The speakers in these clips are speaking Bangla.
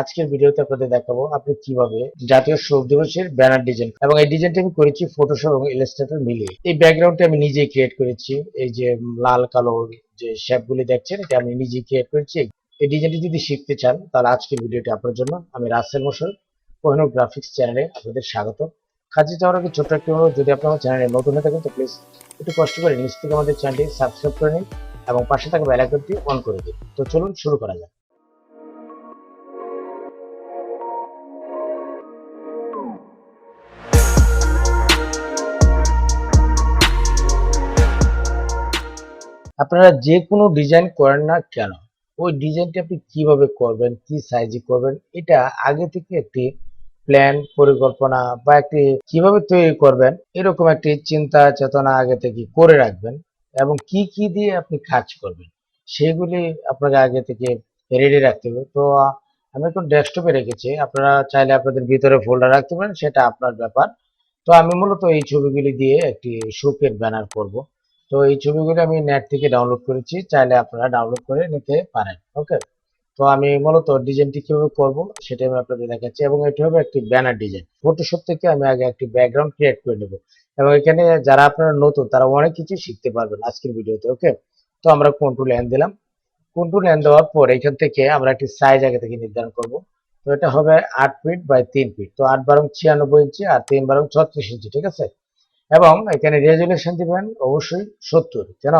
আজকের ভিডিওতে আপনাদের দেখাবো আপনি কিভাবে জাতীয় শোক দিবসের ব্যানার ডিজাইন, এবং এই ডিজাইনটা আমি করেছি ফটোশপ এবং ইলাস্ট্রেটর মিলিয়ে। এই ব্যাকগ্রাউন্ডটা আমি নিজেই ক্রিয়েট করেছি। এই যে লাল কালো যে শেপগুলি দেখছেন, এটা আমি নিজেই ক্রিয়েট করেছি। এই ডিজাইনটি যদি শিখতে চান তাহলে আজকের ভিডিওটি আপনার জন্য। আমি রাসেল মোশাররফ, কোহিনূর গ্রাফিক্স চ্যানেলে আপনাদের স্বাগত। কাজে যাওয়ার আগে ছোট্ট একটি অনুরোধ, যদি আপনার চ্যানেলে নতুন হয়ে থাকেন তো প্লিজ একটু কষ্ট করে নিচ থেকে আমাদের চ্যানেলটি সাবস্ক্রাইব করে নিন এবং পাশে থাকা বেল আইকনটি অন করে দিন। তো চলুন শুরু করা যাক। আপনারা যে কোনো ডিজাইন করেন না কেন, ওই ডিজাইনটি আপনি কিভাবে করবেন, কি সাইজে করবেন, এটা আগে থেকে একটি প্ল্যান, পরিকল্পনা বা একটি কিভাবে তৈরি করবেন এরকম একটি চিন্তা চেতনা আগে থেকে করে রাখবেন। এবং কি কি দিয়ে আপনি কাজ করবেন সেগুলি আপনাকে আগে থেকে রেডি রাখতে হবে। তো আমি এখন ডেস্কটপে রেখেছি, আপনারা চাইলে আপনাদের ভিতরে ফোল্ডার রাখতে পারেন, সেটা আপনার ব্যাপার। তো আমি মূলত এই ছবিগুলি দিয়ে একটি শোকের ব্যানার করব। তো এই ছবিগুলো আমি নেট থেকে ডাউনলোড করেছি, চাইলে আপনারা ডাউনলোড করে নিতে পারেন। ওকে, তো আমি মূলত ডিজাইনটি কিভাবে করব সেটা আমি আপনাদের দেখাচ্ছি, এবং এটি হবে একটি ব্যানার ডিজাইন। ফটোশপ থেকে আমি আগে একটি ব্যাকগ্রাউন্ড ক্রিয়েট করে নেব, এবং এখানে যারা আপনারা নতুন তারা অনেক কিছু শিখতে পারবেন আজকের ভিডিওতে। ওকে, তো আমরা কন্ট্রোল এন দিলাম। কন্ট্রোল এন দেওয়ার পর এখান থেকে আমরা একটি সাইজ আগে থেকে নির্ধারণ করব। তো এটা হবে 8 ফিট বাই 3 ফিট, তো 8 × 96 ইঞ্চি আর 3 × 36 ইঞ্চি, ঠিক আছে। এবং এখানে রেজুলেশন দিবেন অবশ্যই 70, কেন?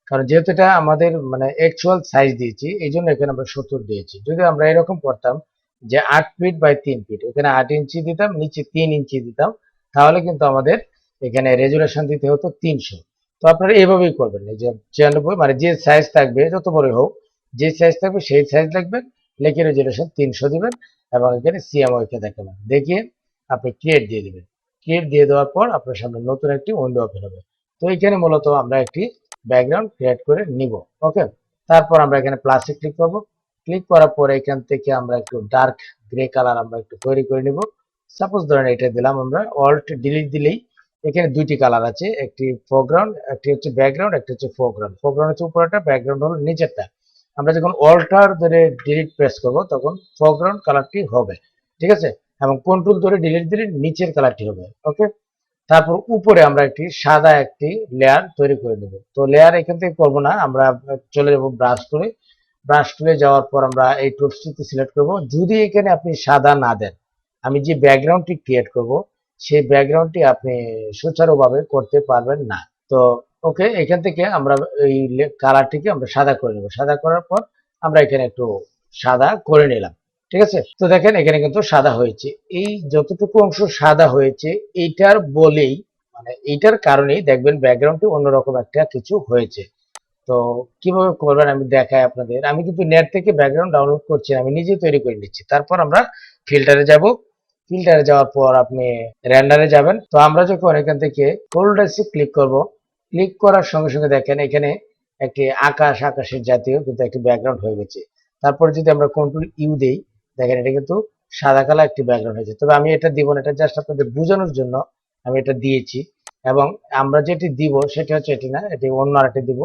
কারণ যেহেতু এটা আমাদের মানে অ্যাকচুয়াল সাইজ দিয়েছি, এই জন্য এখানে আমরা 70 দিয়েছি। যদি আমরা এরকম করতাম যে 8 ফিট বাই 3 ফিট, এখানে 8 ইঞ্চি দিতাম, নিচে 3 ইঞ্চি দিতাম, তাহলে কিন্তু আমাদের এখানে রেজুলেশন দিতে হতো 300। তো আপনারা এইভাবেই করবেন, এই যে 96 মানে যে সাইজ থাকবে, যত বড় হোক, যে সাইজ থাকবে সেই সাইজ লিখবেন, লিখে রেজুলেশন 300 দিবেন, এবং এখানে সিএমওকে দেখাবেন, দেখিয়ে আপনি ক্রিয়েট দিয়ে দিবেন। ক্রিয়েট দিয়ে দেওয়ার পর আপনার সামনে নতুন একটি উইন্ডো ওপেন হবে। তো এখানে মূলত আমরা একটি ব্যাকগ্রাউন্ড ক্রিয়েট করে নিব। ওকে, তারপর আমরা এখানে প্লাসে ক্লিক করব। ক্লিক করার পরে এখান থেকে আমরা একটু ডার্ক গ্রে কালার আমরা একটু তৈরি করে নিব। সাপোজ ধরেন এটা দিলাম, আমরা অল্ট ডিলিট দিলেই এখানে দুইটি কালার আছে, একটি ফোরগ্রাউন্ড, একটি হচ্ছে ব্যাকগ্রাউন্ড, একটি হচ্ছে ফোরগ্রাউন্ড। ফোরগ্রাউন্ড হচ্ছে উপরেরটা, ব্যাকগ্রাউন্ড হলো নিচেরটা। আমরা যখন অল্টার ধরে ডিলিট প্রেস করব তখন ফোরগ্রাউন্ড কালারটি হবে, ঠিক আছে। এবং কন্ট্রোল ধরে ডিলিট দিলে নিচের কালারটি হবে। ওকে, তারপর উপরে আমরা একটি সাদা একটি লেয়ার তৈরি করে নেব। তো লেয়ার এখান থেকে করবো না, আমরা চলে যাব ব্রাশ টুলে। ব্রাশ টুলে যাওয়ার পর আমরা এই টুলসটিতে সিলেক্ট করব। যদি এখানে আপনি সাদা না দেন, আমি যে ব্যাকগ্রাউন্ডটি ক্রিয়েট করব সেই ব্যাকগ্রাউন্ডটি আপনি সুচারুভাবে করতে পারবেন না। তো ওকে, এখান থেকে আমরা এই কালারটিকে আমরা সাদা করে নেব। সাদা করার পর আমরা এখানে একটু সাদা করে নিলাম, ঠিক আছে। তো দেখেন এখানে কিন্তু সাদা হয়েছে। এই যতটুকু অংশ সাদা হয়েছে এইটার বলেই, মানে এইটার কারণেই দেখবেন ব্যাকগ্রাউন্ডটি অন্যরকম একটা কিছু হয়েছে। তো কিভাবে করবেন আমি দেখাই আপনাদের। আমি কিন্তু নেট থেকে ব্যাকগ্রাউন্ড ডাউনলোড করছি, আমি নিজেই তৈরি করে নিচ্ছি। তারপর আমরা ফিল্টারে যাব। ফিল্টারে যাওয়ার পর আপনি রেন্ডারে যাবেন। তো আমরা যখন এখান থেকে ফোল্ডার্সে ক্লিক করব, ক্লিক করার সঙ্গে সঙ্গে দেখেন এখানে একটি আকাশের জাতীয় কিন্তু একটি ব্যাকগ্রাউন্ড হয়ে গেছে। তারপরে যদি আমরা কন্ট্রোল ইউ দেই, দেখেন এটা কিন্তু সাদা কালার একটি ব্যাকগ্রাউন্ড হয়েছে। তবে আমি এটা দিব না, এটা জাস্ট আপনাদের বোঝানোর জন্য আমি এটা দিয়েছি। এবং আমরা যেটি দিব সেটা হচ্ছে এটি না, এটি অন্য আরেকটি দিব।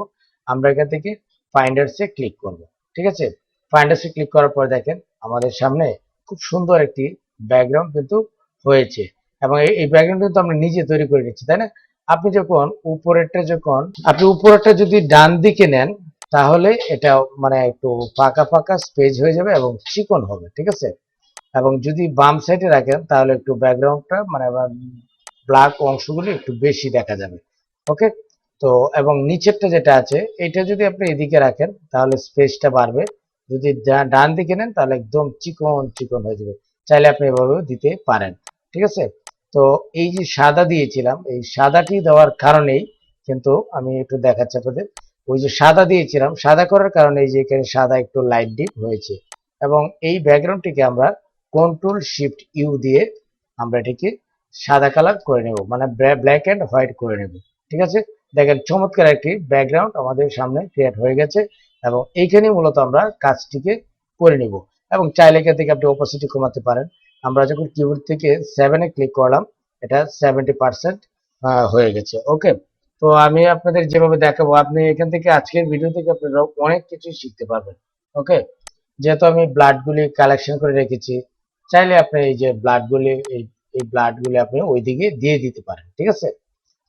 আমরা এখান থেকে ফাইন্ডার্সে ক্লিক করব, ঠিক আছে। ফাইন্ডার্সে ক্লিক করার পর দেখেন আমাদের সামনে খুব সুন্দর একটি ব্যাকগ্রাউন্ড কিন্তু হয়েছে। এবং এই ব্যাকগ্রাউন্ড কিন্তু আমরা নিজে তৈরি করে নিচ্ছি, তাই না? আপনি যখন উপরেরটা যদি ডান দিকে নেন তাহলে এটা মানে একটু ফাঁকা ফাঁকা স্পেস হয়ে যাবে এবং চিকন হবে, ঠিক আছে। এবং যদি বাম সাইডে রাখেন তাহলে একটু ব্যাকগ্রাউন্ডটা মানে ব্ল্যাক অংশগুলো একটু বেশি দেখা যাবে। ওকে, তো এবং নিচেরটা যেটা আছে এটা যদি আপনি এদিকে রাখেন তাহলে স্পেসটা বাড়বে। যদি ডান দিকে নেন তাহলে একদম চিকন চিকন হয়ে যাবে। চাইলে আপনি এভাবেও দিতে পারেন, ঠিক আছে। তো এই যে সাদা দিয়েছিলাম, এই সাদাটি দেওয়ার কারণেই কিন্তু আমি একটু দেখাচ্ছি আপনাদের। ওই যে সাদা দিয়েছিলাম, সাদা করার কারণে এই যে এখানে সাদা একটু লাইট ডিপ হয়েছে। এবং এই ব্যাকগ্রাউন্ডটিকে আমরা কন্ট্রোল শিফট ইউ দিয়ে আমরা এটিকে সাদা কালার করে নেব, মানে ব্ল্যাক এন্ড হোয়াইট করে নেব, ঠিক আছে। দেখেন চমৎকার একটি ব্যাকগ্রাউন্ড আমাদের সামনে ক্রিয়েট হয়ে গেছে। এবং এইখানে মূলত আমরা কাজটিকে করে নিব। এবং চাইলে এখান থেকে আপনি অপাসিটি কমাতে পারেন। আমরা যখন কিবোর্ড থেকে 7-এ ক্লিক করলাম, এটা 70% হয়ে গেছে। ওকে, তো আমি আপনাদের যেভাবে দেখাবো, আপনি এখান থেকে আজকের ভিডিও থেকে আপনারা অনেক কিছু শিখতে পারবেন। ওকে, যেহেতু আমি ব্লাডগুলি কালেকশন করে রেখেছি, চাইলে আপনি এই যে ব্লাডগুলি এই ব্লাডগুলি আপনি ওইদিকে দিয়ে দিতে পারেন, ঠিক আছে।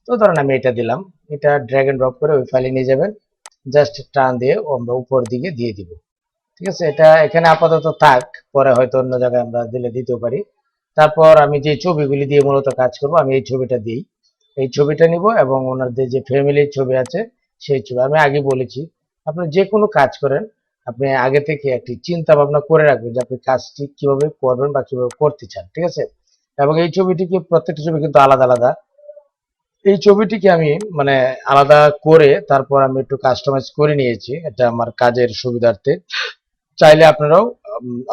তো ধরেন আমি এটা দিলাম, এটা ড্র্যাগ এন্ড ড্রপ করে ওই ফাইলে নিয়ে যাবেন, জাস্ট টান দিয়ে আমরা উপর দিকে দিয়ে দিব, ঠিক আছে। এটা এখানে আপাতত থাক, পরে হয়তো অন্য জায়গায় আমরা দিলে দিতেও পারি। তারপর আমি যে ছবিগুলি দিয়ে মূলত কাজ করব, আমি এই ছবিটা দিই, এই ছবিটা নিব এবং ওনাদের যে ফ্যামিলির ছবি আছে সেই ছবি। আমি আগে বলেছি, আপনি যে কোনো কাজ করেন, আপনি আগে থেকে একটি চিন্তা ভাবনা করে রাখবেন যে আপনি কাজটি কিভাবে করবেন বা কিভাবে করতে চান, ঠিক আছে। এবং এই ছবিটিকে প্রত্যেকটা ছবি কিন্তু আলাদা আলাদা, এই ছবিটিকে আমি মানে আলাদা করে তারপর আমি একটু কাস্টমাইজ করে নিয়েছি, এটা আমার কাজের সুবিধার্থে। চাইলে আপনারাও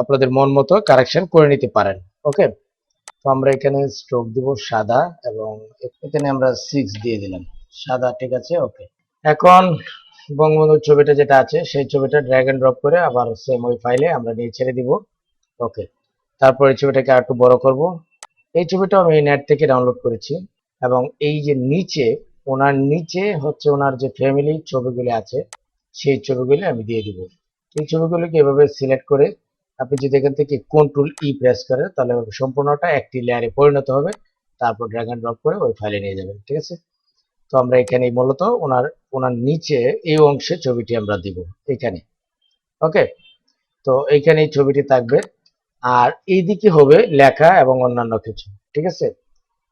আপনাদের মন মতো কারেকশন করে নিতে পারেন। ওকে, তো আমরা এখানে স্ট্রোক দিব সাদা এবং এখানে আমরা 6 দিয়ে দিলাম সাদা, ঠিক আছে। ওকে, এখন বঙ্গবন্ধুর ছবিটা যেটা আছে সেই ছবিটা ড্র্যাগ এন্ড ড্রপ করে আবার সেম ওই ফাইলে আমরা নিয়ে ছেড়ে দিব। ওকে, তারপর এই ছবিটাকে আর একটু বড় করব। এই ছবিটা আমি নেট থেকে ডাউনলোড করেছি এবং এই যে নিচে, ওনার নিচে হচ্ছে ওনার যে ফ্যামিলি ছবিগুলি আছে সেই ছবিগুলি আমি দিয়ে দিব। এই ছবিগুলিকে এভাবে সিলেক্ট করে আপনি যদি এখান থেকে কন্ট্রোল ই প্রেস করেন তাহলে সম্পূর্ণটা একটি লেয়ারে পরিণত হবে, তারপর ড্র্যাগ এন্ড ড্রপ করে ওই ফাইলে নিয়ে যাবেন, ঠিক আছে। তো আমরা এখানে মূলত ওনার ওনার নিচে এই অংশে ছবিটি আমরা দিব এখানে। ওকে, তো এইখানে এই ছবিটি থাকবে আর এইদিকে হবে লেখা এবং অন্যান্য কিছু, ঠিক আছে।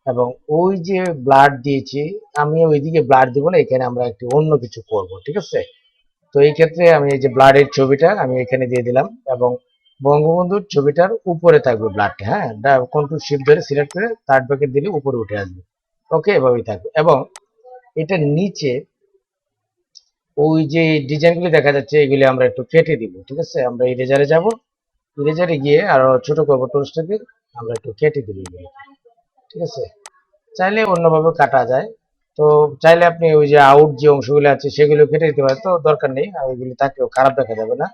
এবং ওই যে ব্লাড দিয়েছি, আমি ওইদিকে ব্লাড দিব না, এখানে আমরা একটি অন্য কিছু করব, ঠিক আছে। তো এই ক্ষেত্রে আমি এই যে ব্লাডের ছবিটা আমি এখানে দিয়ে দিলাম এবং বঙ্গবন্ধুর ছবিটার উপরে থাকবে ব্লাডটা, হ্যাঁ, কন্ট্রোল শিফট ধরে সিলেক্ট করে থার্ড ব্র্যাকেট দিলে উপরে উঠে আসবে। ওকে, এভাবেই থাকবে এবং এটার নিচে ওই যে ডিজাইনগুলি দেখা যাচ্ছে এগুলি আমরা একটু কেটে দিব, ঠিক আছে। আমরা ইরেজারে যাব, ইরেজারে গিয়ে আরো ছোট করবো টুলসটাকে, আমরা একটু কেটে দিব এগুলি, ঠিক আছে। চাইলে অন্যভাবে কাটা যায়, তো চাইলে আপনি ওই যে আউট যে অংশগুলো আছে সেগুলো কেটে দিতে পারেন, তো দরকার নেই, আর ওইগুলি থাকলেও খারাপ দেখা যাবে না,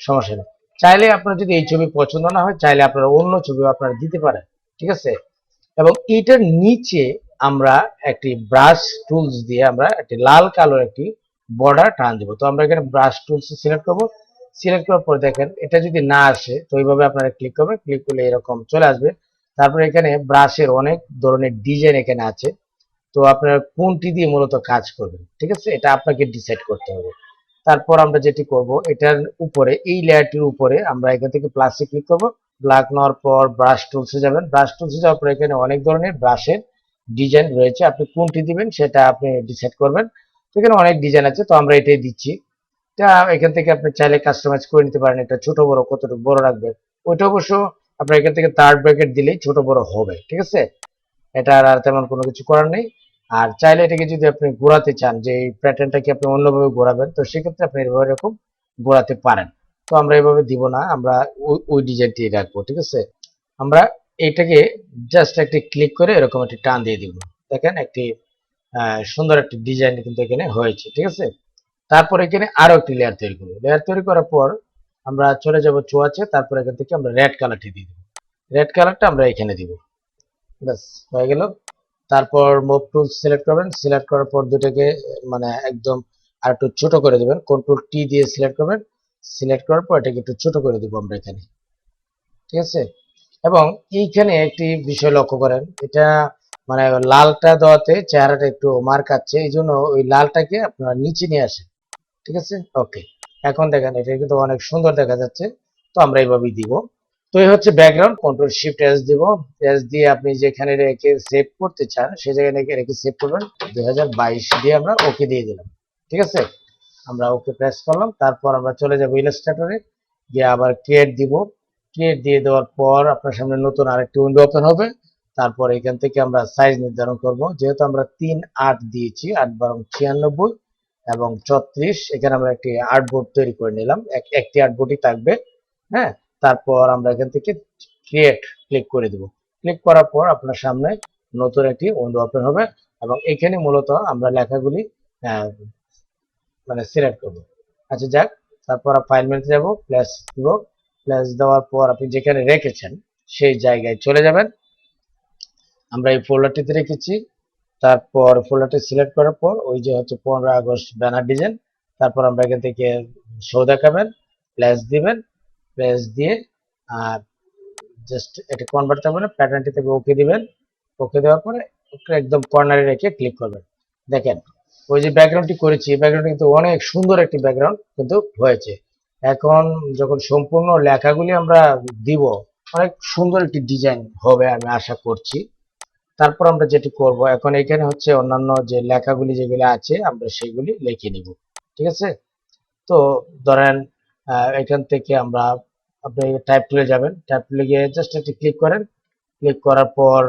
সমস্যা নেই। চাইলে আপনার যদি এই ছবি পছন্দ না হয় চাইলে আপনারা অন্য ছবিও আপনারা দিতে পারেন, ঠিক আছে। এবং এইটার নিচে আমরা একটি ব্রাশ টুলস দিয়ে আমরা একটি লাল কালো একটি বর্ডার টান দেবো। তো আমরা এখানে ব্রাশ টুলস সিলেক্ট করবো, সিলেক্ট করার পর দেখেন এটা যদি না আসে তো এইভাবে আপনারা ক্লিক করবেন, ক্লিক করলে এরকম চলে আসবে। তারপরে এখানে ব্রাশের অনেক ধরনের ডিজাইন এখানে আছে, তো আপনারা কোনটি দিয়ে মূলত কাজ করবেন, ঠিক আছে, এটা আপনাকে ডিসাইড করতে হবে। তারপর আমরা যেটি করব, এটার উপরে এই লেয়ারটির উপরে আমরা এখান থেকে প্লাসে ক্লিক করব, ব্ল্যাক নেওয়ার পর ব্রাশ টুলসে যাবেন, ব্রাশ টুলসে যাওয়ার পর এখানে অনেক ধরনের ব্রাশের ডিজাইন রয়েছে, আপনি কোনটি দিবেন সেটা আপনি ডিসাইড করবেন। এখানে অনেক ডিজাইন আছে, তো আমরা এটাই দিচ্ছি। এটা এখান থেকে আপনি চাইলে কাস্টমাইজ করে নিতে পারেন, এটা ছোট বড় কতটুকু বড় রাখবেন ওইটা অবশ্য আপনার এখান থেকে থার্ড ব্র্যাকেট দিলেই ছোট বড় হবে, ঠিক আছে। এটা আর তেমন কোনো কিছু করার নেই। আর চাইলে এটাকে যদি আপনি ঘোরাতে চান যে এই প্যাটার্নটাকে আপনি অন্যভাবে ঘোরাবেন, তো সেক্ষেত্রে আপনি এভাবে এরকম ঘোরাতে পারেন। তো আমরা এভাবে দিব না, আমরা ওই ডিজাইনটি রাখবো, ঠিক আছে। আমরা এটাকে জাস্ট একটি ক্লিক করে এরকম একটি টান দিয়ে দিব, দেখেন একটি সুন্দর একটি ডিজাইন কিন্তু এখানে হয়েছে, ঠিক আছে। তারপর এখানে আরো একটি লেয়ার তৈরি করবো, লেয়ার তৈরি করার পর আমরা চলে যাব চুয়াচে, তারপর এখান থেকে আমরা রেড কালারটি দিয়ে দিব, রেড কালারটা আমরা এখানে দিব, ব্যাস হয়ে গেল। তারপর মুভ টুল সিলেক্ট করবেন, সিলেক্ট করার পর দুটাকে মানে একদম আর একটু ছোট করে দেবেন, কন্ট্রোল টি দিয়ে সিলেক্ট করবেন, সিলেক্ট করার পর এটাকে একটু ছোট করে দিব আমরা এখানে, ঠিক আছে। এবং এইখানে একটি বিষয় লক্ষ্য করেন, এটা মানে লালটা দেওয়াতে চেহারাটা একটু মার খাচ্ছে, এই জন্য ওই লালটাকে আপনারা নিচে নিয়ে আসেন, ঠিক আছে। ওকে, এখন দেখেন এটা কিন্তু অনেক সুন্দর দেখা যাচ্ছে, তো আমরা এইভাবেই দিব। তো এই হচ্ছে ব্যাকগ্রাউন্ড, কন্ট্রোল শিফট এস দিব, এস দিয়ে আপনি যেখানে রেখে সেভ করতে চান সেই জায়গায় রেখে রেখে সেভ করবেন, 2022 দিয়ে আমরা ওকে দিয়ে দিলাম, ঠিক আছে। আমরা ওকে প্রেস করলাম, তারপর আমরা চলে যাব ইলাস্ট্রেটরে গিয়ে আবার ক্রিয়েট দিব, ক্রিয়েট দিয়ে দেওয়ার পর আপনার সামনে নতুন আরেকটি উইন্ডো ওপেন হবে। তারপর এখান থেকে আমরা সাইজ নির্ধারণ করব, যেহেতু আমরা 3/8 দিয়েছি, 8×96 এবং 34, এখানে আমরা একটি আর্টবোর্ড তৈরি করে নিলাম, একটি আর্টবোর্ডই থাকবে, হ্যাঁ। তারপর আমরা এখান থেকে ক্রিয়েট ক্লিক করে দেব, ক্লিক করার পর আপনার সামনে নতুন একটি উইন্ডো ওপেন হবে এবং এখানে মূলত আমরা লেখাগুলি আহ, মানে সিলেক্ট করব। আচ্ছা যাক, তারপর ফাইল মেনুতে যাব, প্লাস দিব, প্লাস দেওয়ার পর আপনি যেখানে রেখেছেন সেই জায়গায় চলে যাবেন, আমরা এই ফোল্ডারটিতে রেখেছি। তারপর ফোল্ডারটি সিলেক্ট করার পর ওই যে হচ্ছে 15 আগস্ট ব্যানার ডিজাইন, তারপর আমরা এখান থেকে শো দেখাবেন, প্লাস দিবেন, প্লেস দিয়ে জাস্ট এটা কনভার্ট থাকবে না, প্যাটার্নটি থেকে ওকে দিবেন। ওকে দেওয়ার পরে একটু একদম কর্নারে রেখে ক্লিক করবেন। দেখেন ওই যে ব্যাকগ্রাউন্ডটি করেছি, এই ব্যাকগ্রাউন্ডটি কিন্তু অনেক সুন্দর একটি ব্যাকগ্রাউন্ড কিন্তু হয়েছে। এখন যখন সম্পূর্ণ লেখাগুলি আমরা দিব, অনেক সুন্দর একটি ডিজাইন হবে আমি আশা করছি। তারপর আমরা যেটি করব, এখন এখানে হচ্ছে অন্যান্য যে লেখাগুলি যেগুলো আছে আমরা সেগুলি লিখে নিব। ঠিক আছে? তো ধরেন এখান থেকে আমরা, আপনি টাইপ টুলে যাবেন, টাইপ টুলে গিয়ে জাস্ট একটি ক্লিক করেন। ক্লিক করার পর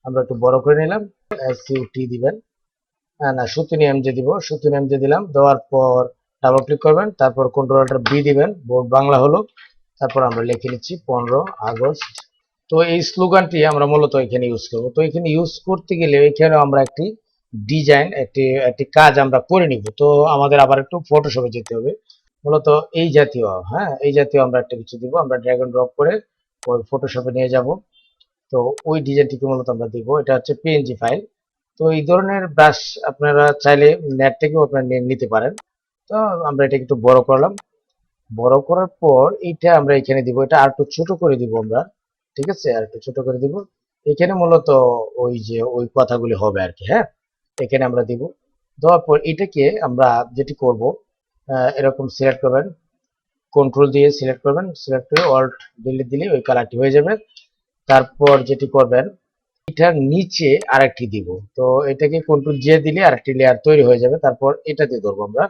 আমরা একটু বড় করে নিলাম, সিউটি দিবেন, না সুতুনি এমজে দিব, সুতুনি এমজে দিলাম। দেওয়ার পর ডাবল ক্লিক করবেন, তারপর কন্ট্রোলারটা বি দিবেন, বোর্ড বাংলা হলো। তারপর আমরা লিখে নিচ্ছি 15 আগস্ট। তো এই স্লোগানটি আমরা মূলত এখানে ইউজ করব। তো এখানে ইউজ করতে গেলে এখানে আমরা একটি ডিজাইন, একটি একটি কাজ আমরা করে নিব। তো আমাদের আবার একটু ফটোশপে যেতে হবে। মূলত এই জাতীয়, হ্যাঁ এই জাতীয় আমরা একটা কিছু দিব, আমরা ড্র্যাগ এন্ড ড্রপ করে ওই ফটোশপে নিয়ে যাব। তো ওই ডিজাইনটিকে মূলত আমরা দিব, এটা হচ্ছে পিএনজি ফাইল। তো এই ধরনের ব্রাশ আপনারা চাইলে নেট থেকেও আপনারা নিতে পারেন। তো আমরা এটাকে একটু বড় করলাম। বড় করার পর এইটা আমরা এখানে দিব, এটা আর একটু ছোট করে দিব আমরা। ঠিক আছে, আর একটু ছোট করে দিব। এখানে মূলত ওই যে ওই কথাগুলি হবে আর কি। হ্যাঁ, এখানে আমরা দিব। দেওয়ার পর এটাকে আমরা যেটি করব, এরকম সিলেক্ট করবেন, কন্ট্রোল দিয়ে সিলেক্ট করবেন, সিলেক্ট করে অল্ট ডিলিট দিলে ওই কালারটি হয়ে যাবে। তারপর যেটি করবেন, এটার নিচে আরেকটি দিব। তো এটাকে কন্ট্রোল জে দিলে আরেকটি লেয়ার তৈরি হয়ে যাবে। তারপর এটাতে ধরবো আমরা,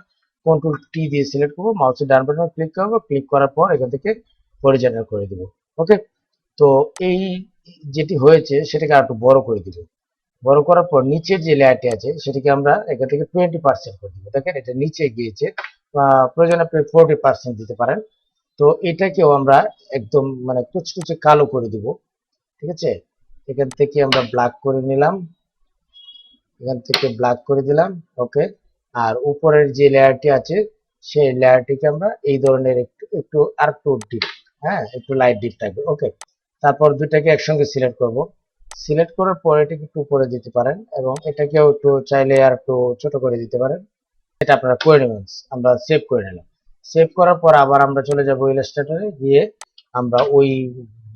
কন্ট্রোল টি দিয়ে সিলেক্ট করবো, মাউসের ডান বাটনে ক্লিক করবো, ক্লিক করার পর এখান থেকে হরিজন্টাল করে দিব। ওকে, তো এই যেটি হয়েছে সেটাকে আর একটু বড় করে দিব। বড় করার পর নিচের যে লেয়ারটি আছে সেটাকে আমরা এখান থেকে 20% করে দিব। দেখেন এটা নিচে গিয়েছে, প্রয়োজন আপনি 40% দিতে পারেন। তো এটাকেও আমরা একদম মানে কুচকুচে কালো করে দিব। ঠিক আছে, এখান থেকে আমরা ব্ল্যাক করে নিলাম, এখান থেকে ব্ল্যাক করে দিলাম। ওকে, আর উপরের যে লেয়ারটি আছে সেই লেয়ারটিকে আমরা এই ধরনের একটু একটু আর একটু ডিপ, হ্যাঁ একটু লাইট ডিপ থাকবে। ওকে, তারপর দুটাকে একসঙ্গে সিলেক্ট করব। সিলেক্ট করার পর এটাকে একটু উপরে দিতে পারেন এবং এটাকেও একটু চাইলে আর একটু ছোট করে দিতে পারেন। এটা আপনারা করে নেবেন। আমরা সেভ করে নিলাম। সেভ করার পর আবার আমরা চলে যাব ইলাস্ট্রেটরে, গিয়ে আমরা ওই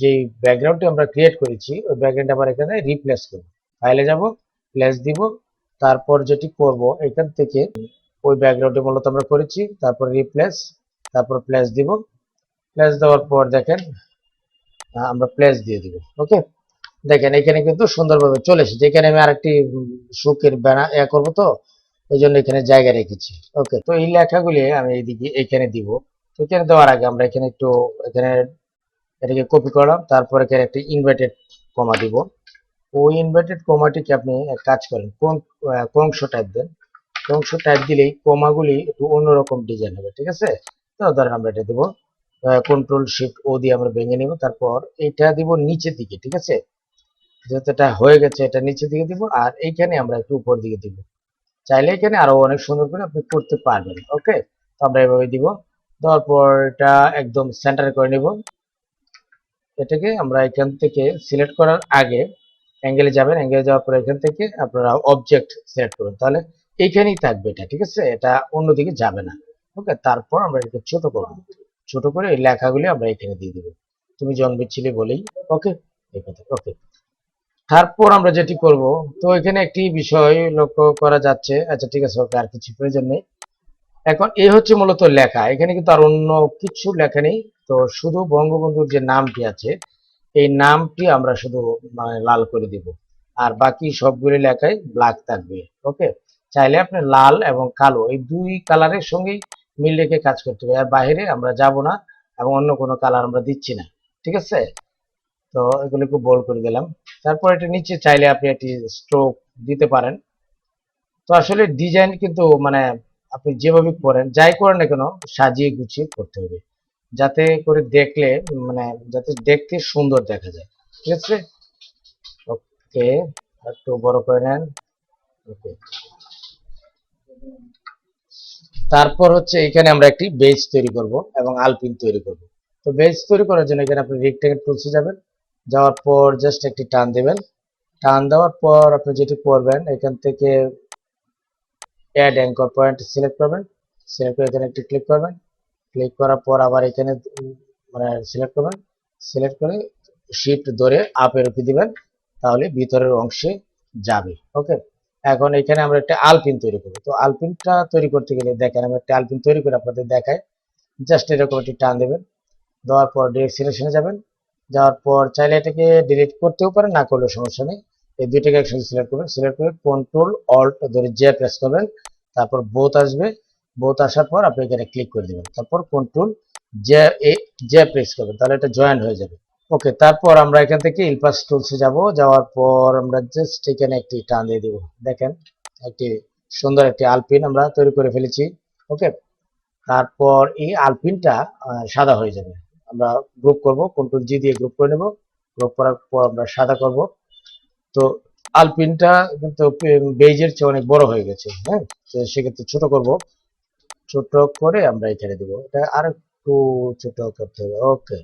যে ব্যাকগ্রাউন্ডটি আমরা ক্রিয়েট করেছি ওই ব্যাকগ্রাউন্ড আবার এখানে রিপ্লেস করব। ফাইলে যাব, প্লেস দিব। তারপর যেটি করব, এখান থেকে ওই ব্যাকগ্রাউন্ডটি মূলত আমরা করেছি, তারপর রিপ্লেস, তারপর প্লেস দিব। প্লেস দেওয়ার পর দেখেন আমরা প্লেস দিয়ে দিব। ওকে, দেখেন এখানে কিন্তু সুন্দরভাবে চলে এসেছে। এখানে আমি আরেকটি শোকের ব্যানার করবো, তো এই জন্য এখানে জায়গা রেখেছি। ওকে, তো এই লেখাগুলি আমি এইদিকে এখানে দিব। এখানে দেওয়ার আগে আমরা এখানে একটু এখানে এটাকে কপি করলাম, তারপর এখানে একটা ইনভার্টেড কমা দিব। ওই ইনভার্টেড কমাটিকে আপনি এক কাজ করেন, কোন কংস টাইপ দেন। কংস টাইপ দিলেই কমাগুলি একটু অন্যরকম ডিজাইন হবে। ঠিক আছে, তো ধরেন আমরা এটা দিব, কন্ট্রোল শিফট ও দিয়ে আমরা ভেঙে নিব। তারপর এইটা দিব নিচের দিকে। ঠিক আছে, যেহেতু এটা হয়ে গেছে এটা নিচের দিকে দিব, আর এইখানে আমরা একটু উপর দিকে দিব। চাইলে এখানে আরো অনেক সুন্দর করে আপনি করতে পারবেন। ওকে, তো আমরা এভাবে দিব। দেওয়ার পর এটা একদম সেন্টারে করে নিব। এটাকে আমরা এখান থেকে সিলেক্ট করার আগে অ্যাঙ্গেলে যাবেন, অ্যাঙ্গেলে যাওয়ার পর এখান থেকে আপনারা অবজেক্ট সিলেক্ট করবেন, তাহলে এইখানেই থাকবে এটা। ঠিক আছে, এটা অন্যদিকে যাবে না। ওকে, তারপর আমরা এটাকে ছোট করব। ছোট করে এই লেখাগুলি আমরা এখানে দিয়ে দিব, তুমি জন্মেছিলে বলেই। ওকে, এই কথা। ওকে, তারপর আমরা যেটি করব, তো এখানে একটি বিষয় লক্ষ্য করা যাচ্ছে। আচ্ছা ঠিক আছে, ওকে, আর কিছু প্রয়োজন নেই। এখন এই হচ্ছে মূলত লেখা, এখানে কিন্তু আর অন্য কিছু লেখা নেই। তো শুধু বঙ্গবন্ধুর যে নামটি আছে এই নামটি আমরা শুধু মানে লাল করে দিব, আর বাকি সবগুলি লেখাই ব্ল্যাক থাকবে। ওকে, চাইলে আপনি লাল এবং কালো এই দুই কালারের সঙ্গেই মিল রেখে কাজ করতে হবে, আর বাইরে আমরা যাব না এবং অন্য কোনো কালার আমরা দিচ্ছি না। ঠিক আছে, তো এগুলো খুব বোল্ড করে দিলাম। তারপর এটা নিচে চাইলে আপনি একটি স্ট্রোক দিতে পারেন। তো আসলে ডিজাইন কিন্তু মানে আপনি যেভাবে করেন, যাই করেন না কেন, সাজিয়ে গুছিয়ে করতে হবে, যাতে করে দেখলে মানে যাতে দেখতে সুন্দর দেখা যায়। ঠিক আছে, ওকে, একটু বড় করে নেন। ওকে, তারপর হচ্ছে এখানে আমরা একটি বেজ তৈরি করব এবং আলপিন তৈরি করব। তো বেজ তৈরি করার জন্য এখানে আপনি রেক্টেঙ্গেল টুলসে যাবেন, যাওয়ার পর জাস্ট একটি টান দেবেন। টান দেওয়ার পর আপনি যেটি করবেন, এখান থেকে অ্যাড অ্যাঙ্কর পয়েন্ট সিলেক্ট করবেন, সিলেক্ট করে এখানে একটি ক্লিক করবেন। ক্লিক করার পর আবার এখানে মানে সিলেক্ট করবেন, সিলেক্ট করে শিফট ধরে আপে রেখে দিবেন, তাহলে ভিতরের অংশে যাবে। ওকে, এখন এখানে আমরা একটা আলপিন তৈরি করবো। তো আলপিনটা তৈরি করতে গেলে দেখেন আমি একটা আলপিন তৈরি করে আপনাদের দেখাই। জাস্ট এরকম একটি টান দেবেন, দেওয়ার পর ডিরেক্ট সিলেকশনে যাবেন, যাওয়ার পর চাইলে এটাকে ডিলিট করতেও পারেন, না করলেও সমস্যা নেই। এই দুইটাকে একসঙ্গে সিলেক্ট করবেন, সিলেক্ট করে কন্ট্রোল অল্ট ধরে জে প্রেস করবেন, তারপর বোথ আসবে, বোথ আসার পর আপনি এখানে ক্লিক করে দিবেন, তারপর কন্ট্রোল জে জে প্রেস করবেন, তাহলে এটা জয়েন্ট হয়ে যাবে। ওকে, তারপর আমরা এখান থেকে ইলপাস টুলসে যাব, যাওয়ার পর আমরা জাস্ট এখানে একটি টান দিয়ে দিব। দেখেন একটি সুন্দর একটি আলপিন আমরা তৈরি করে ফেলেছি। ওকে, তারপর এই আলপিনটা সাদা হয়ে যাবে। আমরা গ্রুপ করব, কন্ট্রোল জি দিয়ে গ্রুপ করে নেব, গ্রুপ করার পর আমরা সাদা করব। তো আলপিনটা কিন্তু বেজের চেয়ে অনেক বড় হয়ে গেছে, হ্যাঁ, তো সেক্ষেত্রে ছোট করব, ছোট করে আমরা এখানে দিব, এটা আর একটু ছোট করতে হবে। ওকে,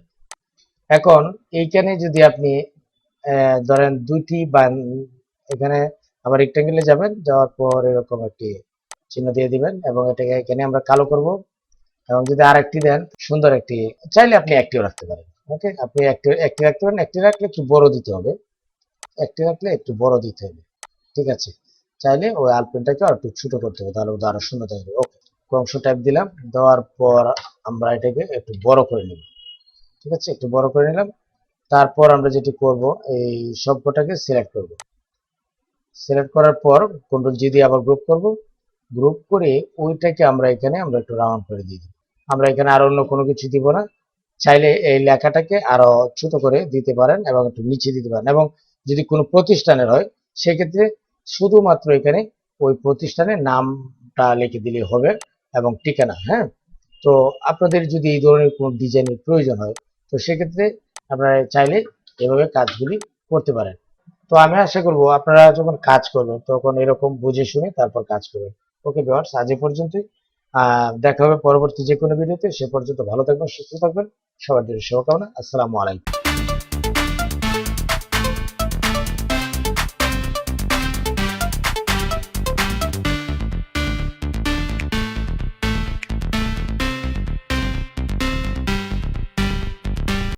এখন এইখানে যদি আপনি ধরেন দুইটি বা এখানে আবার রেক্টেঙ্গেলে যাবেন, যাওয়ার পর এরকম একটি চিহ্ন দিয়ে দিবেন এবং এটাকে এখানে আমরা কালো করব, এবং যদি আরেকটি দেন সুন্দর একটি, চাইলে আপনি একটিও রাখতে পারেন। ওকে, আপনি একটি রাখতে পারেন, একটি রাখলে একটু বড় দিতে হবে, একটি রাখলে একটু বড় দিতে হবে, ঠিক আছে। চাইলে ওই আলপেনটাকে আর একটু ছোট করতে হবে, তাহলে ওটা আরো সুন্দর থাকবে। ওকে, অংশ টাইপ দিলাম, দেওয়ার পর আমরা এটাকে একটু বড় করে নিব, ঠিক আছে, একটু বড় করে নিলাম। তারপর আমরা যেটি করব, এই সবকটাকে সিলেক্ট করব, সিলেক্ট করার পর কন্ট্রোল জি দিয়ে আবার গ্রুপ করব, গ্রুপ করে ওইটাকে আমরা এখানে আমরা একটু রাউন্ড করে দিয়ে দিব। আমরা এখানে আর অন্য কোনো কিছু দিব না, চাইলে এই লেখাটাকে আরো ছোট করে দিতে পারেন এবং একটু নিচে দিতে পারেন, এবং যদি কোনো প্রতিষ্ঠানের হয় সেক্ষেত্রে শুধুমাত্র এখানে ওই প্রতিষ্ঠানের নামটা লিখে দিলে হবে এবং ঠিকানা। হ্যাঁ, তো আপনাদের যদি এই ধরনের কোনো ডিজাইনের প্রয়োজন হয়, তো সেক্ষেত্রে আপনারা চাইলে এভাবে কাজগুলি করতে পারেন। তো আমি আশা করব আপনারা যখন কাজ করবেন তখন এরকম বুঝে শুনে তারপর কাজ করবেন। ওকে ভিউয়ার্স, আজ এ পর্যন্তই। দেখা হবে পরবর্তী যে কোনো ভিডিওতে। সে পর্যন্ত ভালো থাকবেন, সুস্থ থাকবেন, সবার জন্য শুভকামনা। আসসালামু আলাইকুম।